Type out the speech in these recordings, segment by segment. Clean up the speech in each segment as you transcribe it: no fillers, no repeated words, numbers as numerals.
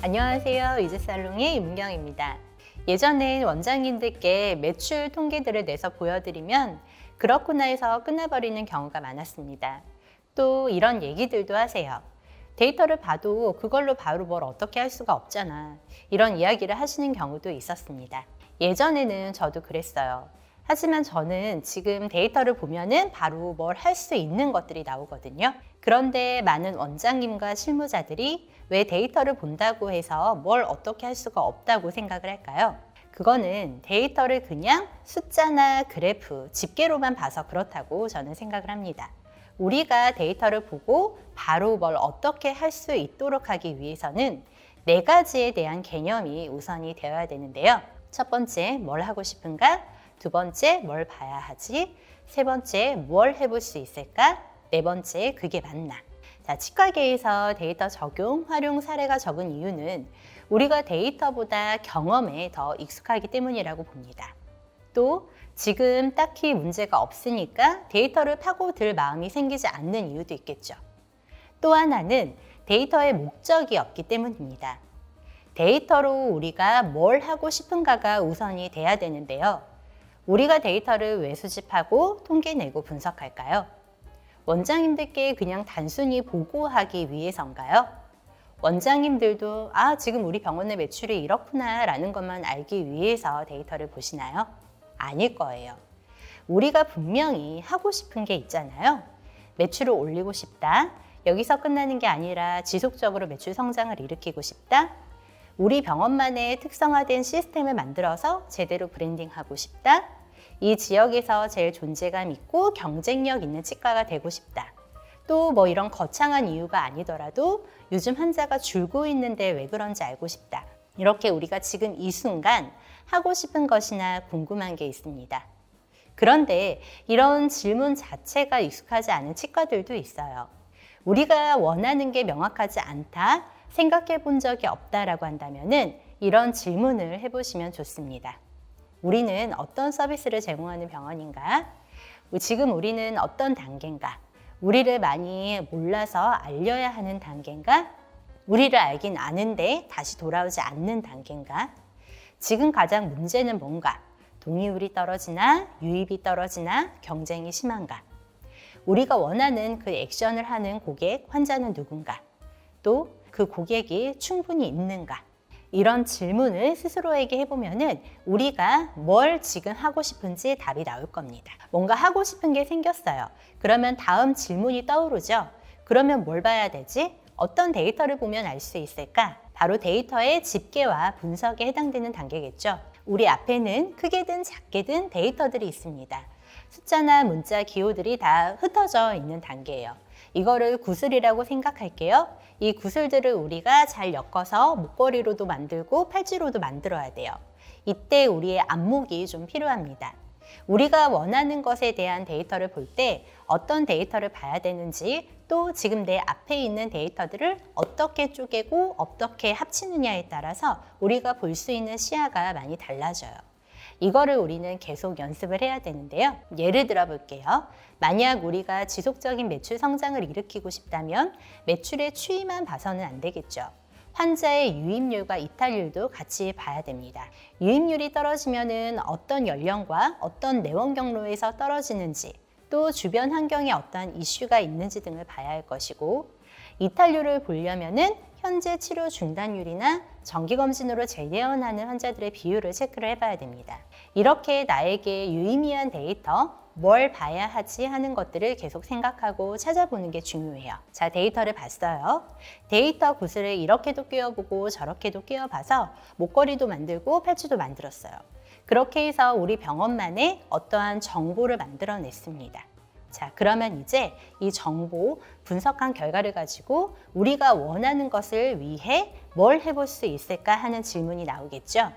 안녕하세요. 이즈살롱의 임은경입니다. 예전엔 원장님들께 매출 통계들을 내서 보여드리면 그렇구나 해서 끝나버리는 경우가 많았습니다. 또 이런 얘기들도 하세요. 데이터를 봐도 그걸로 바로 뭘 어떻게 할 수가 없잖아. 이런 이야기를 하시는 경우도 있었습니다. 예전에는 저도 그랬어요. 하지만 저는 지금 데이터를 보면은 바로 뭘 할 수 있는 것들이 나오거든요. 그런데 많은 원장님과 실무자들이 왜 데이터를 본다고 해서 뭘 어떻게 할 수가 없다고 생각을 할까요? 그거는 데이터를 그냥 숫자나 그래프, 집계로만 봐서 그렇다고 저는 생각을 합니다. 우리가 데이터를 보고 바로 뭘 어떻게 할 수 있도록 하기 위해서는 네 가지에 대한 개념이 우선이 되어야 되는데요. 첫 번째, 뭘 하고 싶은가? 두 번째, 뭘 봐야 하지? 세 번째, 뭘 해볼 수 있을까? 네 번째, 그게 맞나? 자, 치과계에서 데이터 적용, 활용 사례가 적은 이유는 우리가 데이터보다 경험에 더 익숙하기 때문이라고 봅니다. 또 지금 딱히 문제가 없으니까 데이터를 파고들 마음이 생기지 않는 이유도 있겠죠. 또 하나는 데이터의 목적이 없기 때문입니다. 데이터로 우리가 뭘 하고 싶은가가 우선이 돼야 되는데요. 우리가 데이터를 왜 수집하고 통계 내고 분석할까요? 원장님들께 그냥 단순히 보고하기 위해서인가요? 원장님들도 지금 우리 병원의 매출이 이렇구나 라는 것만 알기 위해서 데이터를 보시나요? 아닐 거예요. 우리가 분명히 하고 싶은 게 있잖아요. 매출을 올리고 싶다. 여기서 끝나는 게 아니라 지속적으로 매출 성장을 일으키고 싶다. 우리 병원만의 특성화된 시스템을 만들어서 제대로 브랜딩하고 싶다. 이 지역에서 제일 존재감 있고 경쟁력 있는 치과가 되고 싶다. 또 뭐 이런 거창한 이유가 아니더라도 요즘 환자가 줄고 있는데 왜 그런지 알고 싶다. 이렇게 우리가 지금 이 순간 하고 싶은 것이나 궁금한 게 있습니다. 그런데 이런 질문 자체가 익숙하지 않은 치과들도 있어요. 우리가 원하는 게 명확하지 않다, 생각해 본 적이 없다라고 한다면은 이런 질문을 해보시면 좋습니다. 우리는 어떤 서비스를 제공하는 병원인가? 지금 우리는 어떤 단계인가? 우리를 많이 몰라서 알려야 하는 단계인가? 우리를 알긴 아는데 다시 돌아오지 않는 단계인가? 지금 가장 문제는 뭔가? 동의율이 떨어지나? 유입이 떨어지나? 경쟁이 심한가? 우리가 원하는 그 액션을 하는 고객, 환자는 누군가? 또 그 고객이 충분히 있는가? 이런 질문을 스스로에게 해보면은 우리가 뭘 지금 하고 싶은지 답이 나올 겁니다. 뭔가 하고 싶은 게 생겼어요. 그러면 다음 질문이 떠오르죠. 그러면 뭘 봐야 되지? 어떤 데이터를 보면 알 수 있을까? 바로 데이터의 집계와 분석에 해당되는 단계겠죠. 우리 앞에는 크게든 작게든 데이터들이 있습니다. 숫자나 문자, 기호들이 다 흩어져 있는 단계예요. 이거를 구슬이라고 생각할게요. 이 구슬들을 우리가 잘 엮어서 목걸이로도 만들고 팔찌로도 만들어야 돼요. 이때 우리의 안목이 좀 필요합니다. 우리가 원하는 것에 대한 데이터를 볼 때 어떤 데이터를 봐야 되는지, 또 지금 내 앞에 있는 데이터들을 어떻게 쪼개고 어떻게 합치느냐에 따라서 우리가 볼 수 있는 시야가 많이 달라져요. 이거를 우리는 계속 연습을 해야 되는데요. 예를 들어 볼게요. 만약 우리가 지속적인 매출 성장을 일으키고 싶다면 매출의 추이만 봐서는 안 되겠죠. 환자의 유입률과 이탈률도 같이 봐야 됩니다. 유입률이 떨어지면은 어떤 연령과 어떤 내원 경로에서 떨어지는지, 또 주변 환경에 어떤 이슈가 있는지 등을 봐야 할 것이고, 이탈률을 보려면은 현재 치료 중단율이나 정기검진으로 재퇴원하는 환자들의 비율을 체크를 해봐야 됩니다. 이렇게 나에게 유의미한 데이터, 뭘 봐야 하지 하는 것들을 계속 생각하고 찾아보는 게 중요해요. 자, 데이터를 봤어요. 데이터 구슬을 이렇게도 끼워보고 저렇게도 끼워봐서 목걸이도 만들고 팔찌도 만들었어요. 그렇게 해서 우리 병원만의 어떠한 정보를 만들어냈습니다. 자, 그러면 이제 이 정보, 분석한 결과를 가지고 우리가 원하는 것을 위해 뭘 해볼 수 있을까 하는 질문이 나오겠죠.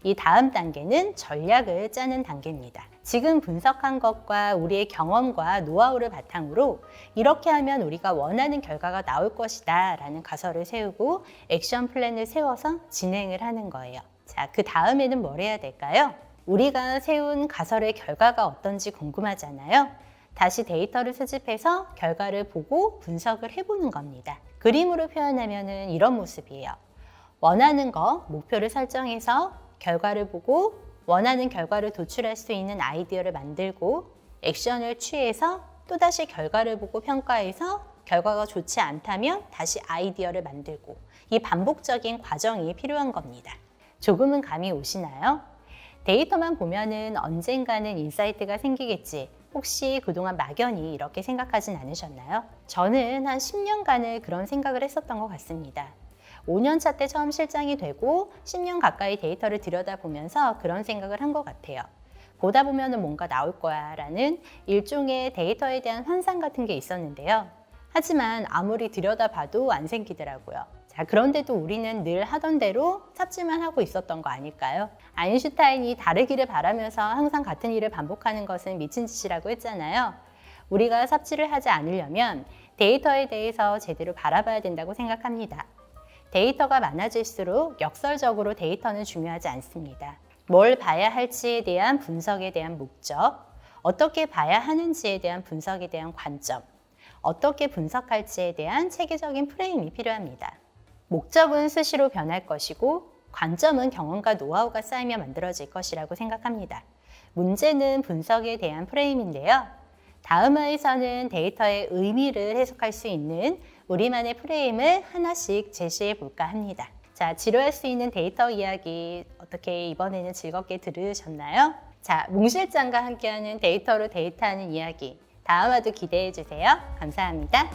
이 다음 단계는 전략을 짜는 단계입니다. 지금 분석한 것과 우리의 경험과 노하우를 바탕으로 이렇게 하면 우리가 원하는 결과가 나올 것이다 라는 가설을 세우고 액션 플랜을 세워서 진행을 하는 거예요. 자, 그 다음에는 뭘 해야 될까요? 우리가 세운 가설의 결과가 어떤지 궁금하잖아요. 다시 데이터를 수집해서 결과를 보고 분석을 해보는 겁니다. 그림으로 표현하면 이런 모습이에요. 원하는 거, 목표를 설정해서 결과를 보고 원하는 결과를 도출할 수 있는 아이디어를 만들고 액션을 취해서 또다시 결과를 보고 평가해서 결과가 좋지 않다면 다시 아이디어를 만들고 이 반복적인 과정이 필요한 겁니다. 조금은 감이 오시나요? 데이터만 보면은 언젠가는 인사이트가 생기겠지. 혹시 그동안 막연히 이렇게 생각하진 않으셨나요? 저는 한 10년간을 그런 생각을 했었던 것 같습니다. 5년차 때 처음 실장이 되고 10년 가까이 데이터를 들여다보면서 그런 생각을 한 것 같아요. 보다 보면은 뭔가 나올 거야 라는 일종의 데이터에 대한 환상 같은 게 있었는데요. 하지만 아무리 들여다봐도 안 생기더라고요. 자, 그런데도 우리는 늘 하던 대로 삽질만 하고 있었던 거 아닐까요? 아인슈타인이 다르기를 바라면서 항상 같은 일을 반복하는 것은 미친 짓이라고 했잖아요. 우리가 삽질을 하지 않으려면 데이터에 대해서 제대로 바라봐야 된다고 생각합니다. 데이터가 많아질수록 역설적으로 데이터는 중요하지 않습니다. 뭘 봐야 할지에 대한 분석에 대한 목적, 어떻게 봐야 하는지에 대한 분석에 대한 관점, 어떻게 분석할지에 대한 체계적인 프레임이 필요합니다. 목적은 수시로 변할 것이고 관점은 경험과 노하우가 쌓이며 만들어질 것이라고 생각합니다. 문제는 분석에 대한 프레임인데요. 다음 화에서는 데이터의 의미를 해석할 수 있는 우리만의 프레임을 하나씩 제시해 볼까 합니다. 자, 지루할 수 있는 데이터 이야기 어떻게 이번에는 즐겁게 들으셨나요? 자, 몽 실장과 함께하는 데이터로 데이트하는 이야기 다음 화도 기대해 주세요. 감사합니다.